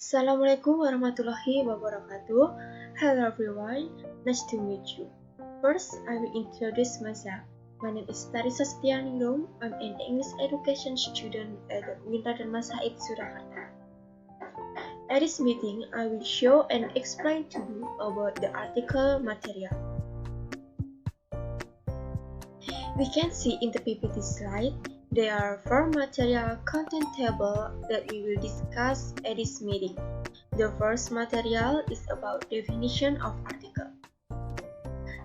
Assalamualaikum warahmatullahi wabarakatuh. Hello everyone, nice to meet you. First, I will introduce myself. My name is Tarisa Setianingrum. I'm an English education student at Winradan Masaid, Surakarta. At this meeting, I will show and explain to you about the article material. We can see in the PPT slide, there are 4 material content table that we will discuss at this meeting. The first material is about definition of article.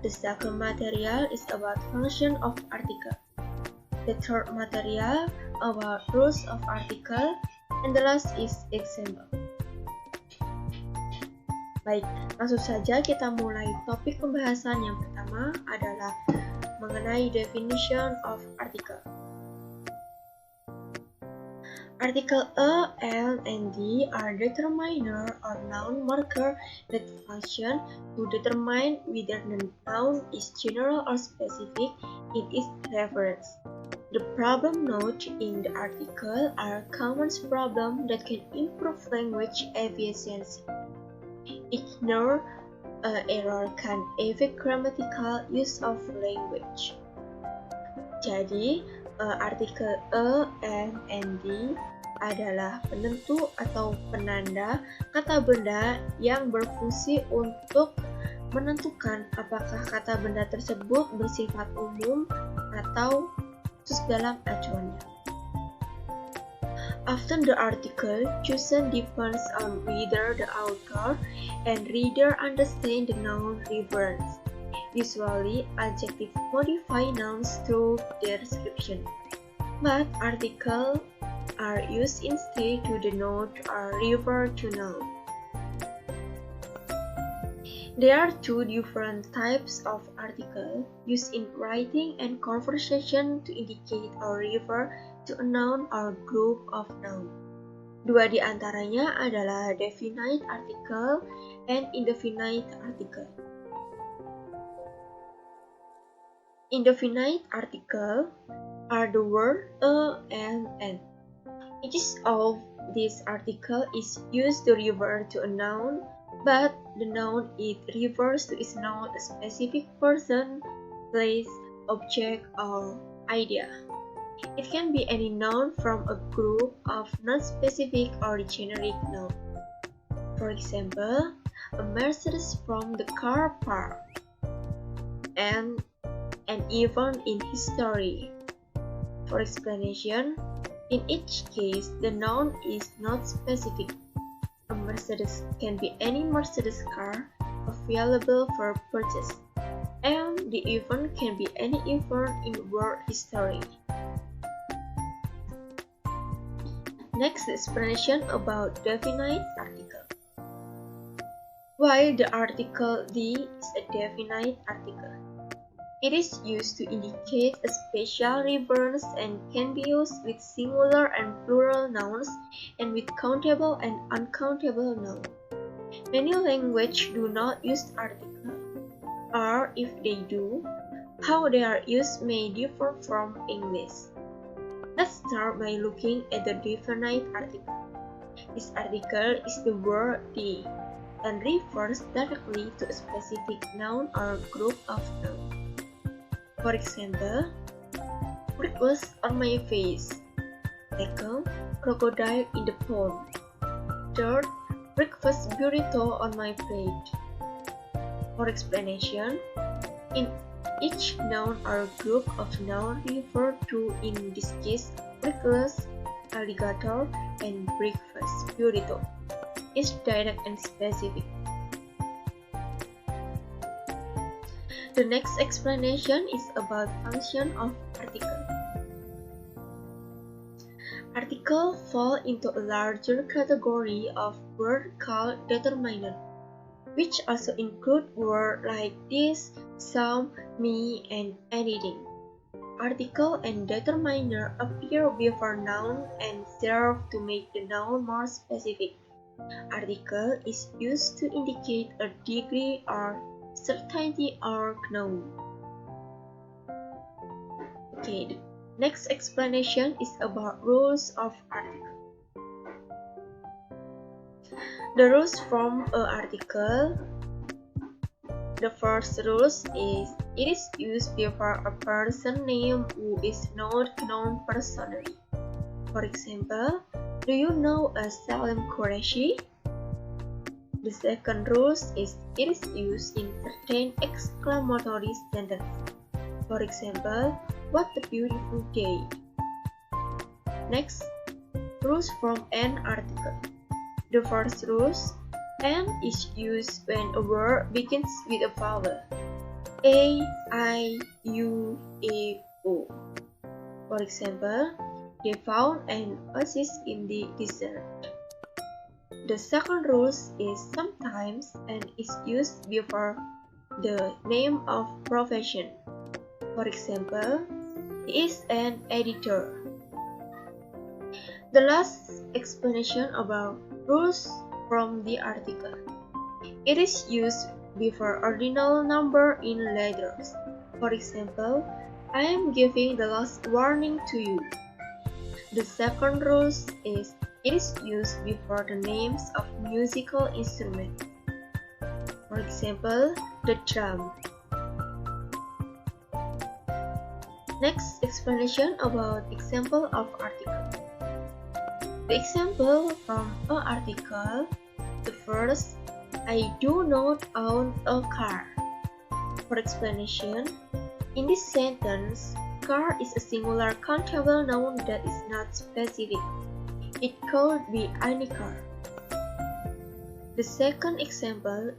The second material is about function of article. The third material about rules of article, and the last is example. Baik, langsung saja kita mulai topik pembahasan. Yang pertama adalah mengenai definition of article. Article A, L, and D are determiner or noun marker that function to determine whether the noun is general or specific in its reference. The problem noted in the article are common problems that can improve language efficiency. Ignore error can affect grammatical use of language. Jadi, artikel A, N, and D adalah penentu atau penanda kata benda yang berfungsi untuk menentukan apakah kata benda tersebut bersifat umum atau khusus dalam acuannya. Often the article chosen depends on whether the author and reader understand the noun reference. Usually, adjectives modify nouns through their description, but articles are used instead to denote or refer to noun. There are two different types of article used in writing and conversation to indicate or refer to a noun or group of noun. Dua di antaranya adalah definite article and indefinite article. Indefinite article are the word a and an. Each of these article is used to refer to a noun, but the noun it refers to is not a specific person, place, object, or idea. It can be any noun from a group of non-specific or generic noun. For example, a Mercedes from the car park, and an event in history. For explanation, in each case, the noun is not specific. A Mercedes can be any Mercedes car available for purchase, and the event can be any event in world history. Next, explanation about definite article. Why the article the is a definite article? It is used to indicate a special reference and can be used with singular and plural nouns and with countable and uncountable nouns. Many languages do not use article, or if they do, how they are used may differ from English. Let's start by looking at the definite article. This article is the word the and refers directly to a specific noun or group of nouns. For example, breakfast on my face. Second, crocodile in the pond. Third, breakfast burrito on my plate. For explanation, in each noun or group of nouns referred to in this case, breakfast, alligator, and breakfast burrito is direct and specific. The next explanation is about function of article. Article fall into a larger category of words called determiner, which also include words like this, some, me, and anything. Article and determiner appear before noun and serve to make the noun more specific. Article is used to indicate a degree or certainty or known. Okay, the next explanation is about rules of article. The rules from an article. The first rule is it is used before a person name who is not known personally. For example, do you know a Salem Qureshi? The second rule is it is used in certain exclamatory sentences. For example, what a beautiful day. Next, rules from an article. The first rule, an is used when a word begins with a vowel. A, I, U, E, O. For example, they found an oasis in the desert. The second rule is sometimes an is used before the name of profession. For example, he is an editor. The last explanation about rules from the article. It is used before ordinal number in letters. For example, I am giving the last warning to you. The second rule is it is used before the names of musical instruments. For example, the drum. Next explanation about example of article. The example from an article. The first, I do not own a car. For explanation, in this sentence, car is a singular countable noun that is not specific. It could be any car. The second example,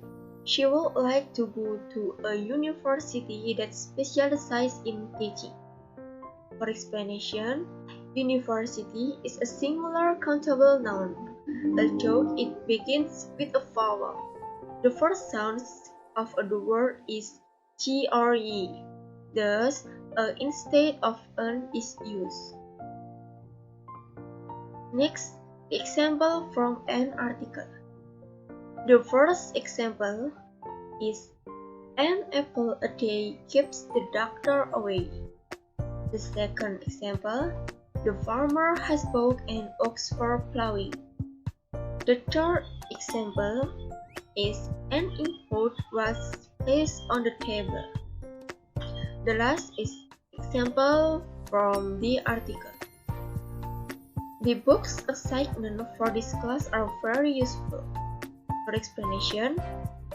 she would like to go to a university that specializes in teaching. For explanation, university is a singular countable noun, although it begins with a vowel. The first sound of the word is GRE, thus instead of an is used. Next, the example from an article. The first example is an apple a day keeps the doctor away. The second example, the farmer has bought an ox for plowing. The third example is an input was placed on the table. The last is example from the article. The books assignment for this class are very useful. For explanation,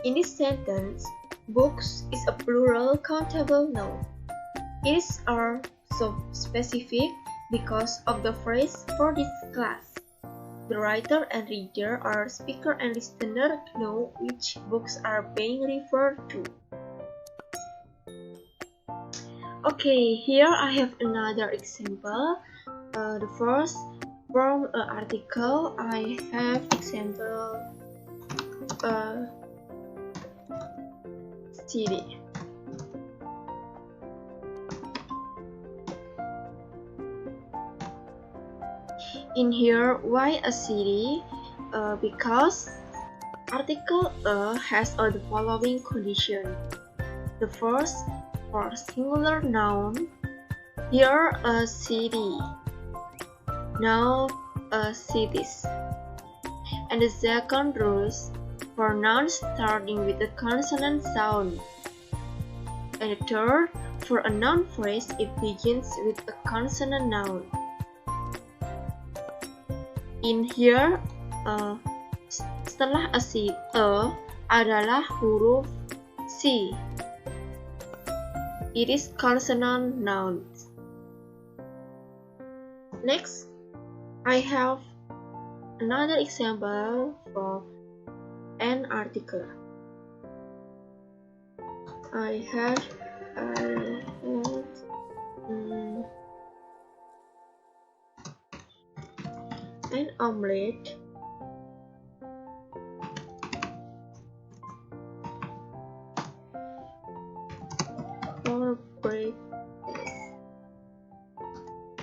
in this sentence, books is a plural countable noun. It is so specific because of the phrase for this class. The writer and reader or speaker and listener know which books are being referred to. Okay, here I have another example. The first, from an article, I have example CD. In here, why a city? Because article a has the following condition. The first, for singular noun, here a city, now a cities. And the second rule, for nouns starting with a consonant sound. And the third, for a noun phrase, it begins with a consonant noun. In here, setelah adalah huruf C. It is consonant nouns. Next, I have another example for an article. I had an omelette for breakfast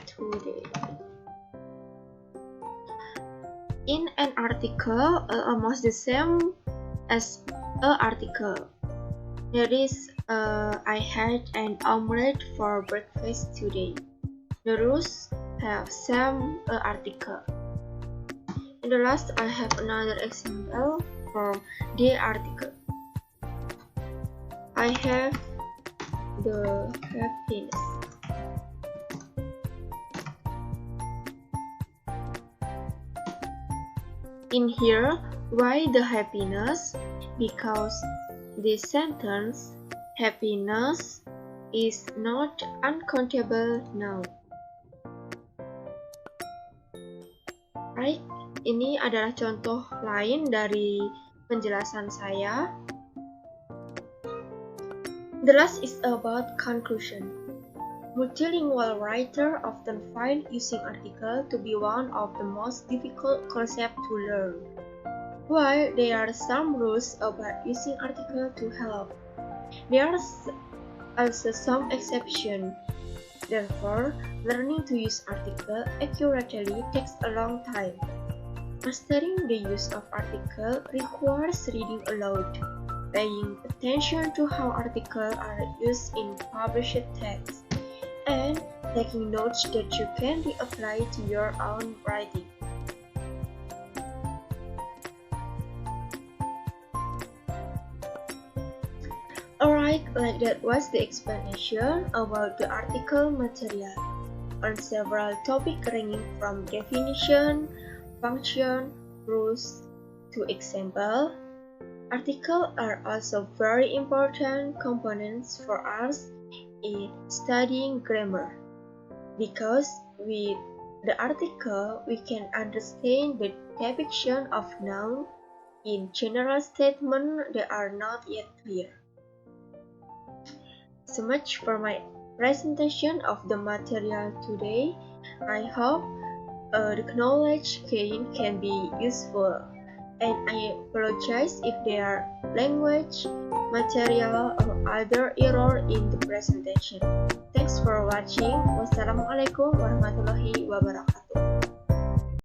today. In an article, almost the same as an article. That is, I had an omelette for breakfast today. The rules have same article. And the last, I have another example from the article. I have the happiness. In here, why the happiness? Because this sentence, happiness is not uncountable now. Right? Ini adalah contoh lain dari penjelasan saya. The last is about conclusion. Multilingual writers often find using article to be one of the most difficult concepts to learn. While there are some rules about using article to help, there are also some exceptions. Therefore, learning to use article accurately takes a long time. Mastering the use of article requires reading aloud, paying attention to how articles are used in published texts, and taking notes that you can reapply to your own writing. Alright, like that was the explanation about the article material on several topics ranging from definition, function, rules, to example. Articles are also very important components for us in studying grammar, because with the article we can understand the depiction of noun in general statements that are not yet clear. So much for my presentation of the material today. I hope the knowledge gained can be useful, and I apologize if there are language, material, or other error in the presentation. Thanks for watching. Wassalamualaikum warahmatullahi wabarakatuh.